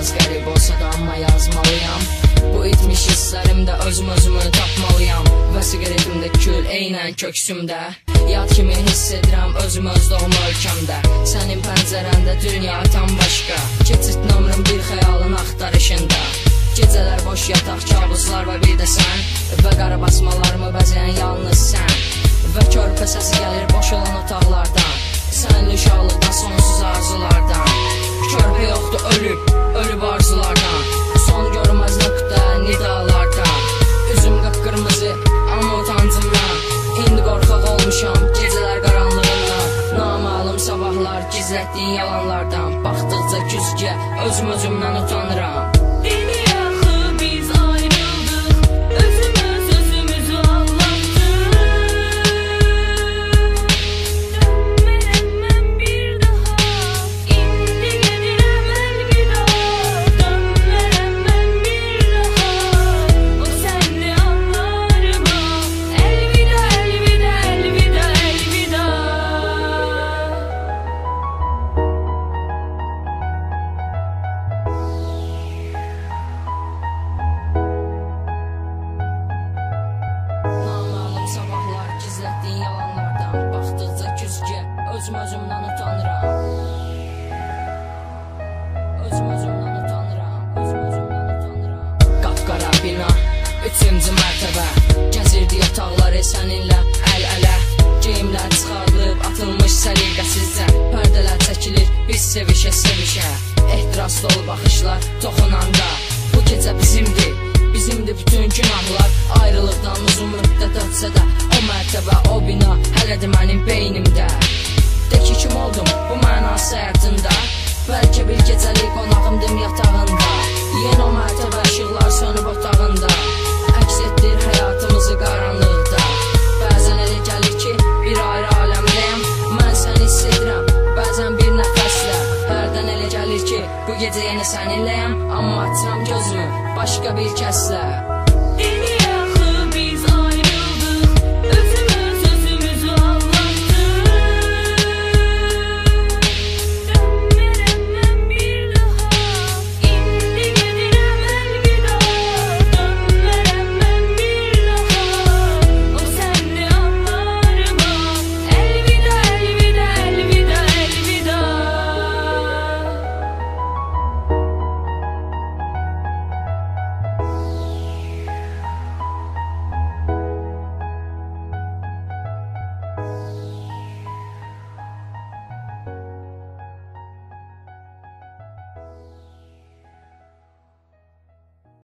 biraz qərib olsa da amma yazmalıyam. Bu itmiş hisslərimdə özümü tapmalıyam. Və siqaretimdə kül, eynən köksümdə. Yad kimi hiss edirəm özümü öz doğum ölkəmdə. Sənin pəncərəndə dünya tam başqa. Keçid nömrüm bir xəyalın axtarışında. Gecələr boş yataq, kabuslar və bir də sən. Və qara basmalarımı bəzəyən yalnız sən. Və körpə səsi gəlir boş olan otaqlardan. Sənli uşaqlıqdan, sonsuz arzulardan. Körpə yoxdur, ölüb arzulardan. Son görməz nöqtə nidalardan. Üzüm qıpqırmızı, amma utancımdan. İndi qorxaq olmuşam gecələr qaranlığından. Naməlum sabahlar, gizlətdiyin yalanlardan. Baxdıqca güzgə, özümdən utanıram. Gizlətdiyin yalanlardan. Baxdıqca güzgə, özümdən utanıram. Qapqara bina, 3-cü mərtəbə. Gəzirdi yataqları səninlə əl-ələ. Geyimlər çıxarılıb, atılmış səliqəsizcə. Pərdələr çəkilir, biz sevişə-sevişə. Ehtiras dolu baxışlar toxunanda. Bu gecə bizimdir bütün günahlar. Ayrılıqdan uzun müddət ötsə də o mərtəbə, o bina hələdir mənim beynimdə. De ki, kim oldum bu mənası həyatında? Bəlkə bir gecəlik qonağımdım yatağında. Yenə o mərtəbə, işıqlar sönüb otağında. Əks etdir həyatımızı qaranlıqda. Bəzən elə gəlir ki, bir ayrı aləmdəyəm. Mən səni hiss edirəm, bəzən bir nəfəslə. Hərdən elə gəlir ki, bu gecə yenə səninləyəm. Amma açıram gözümü başqa bir kəslə.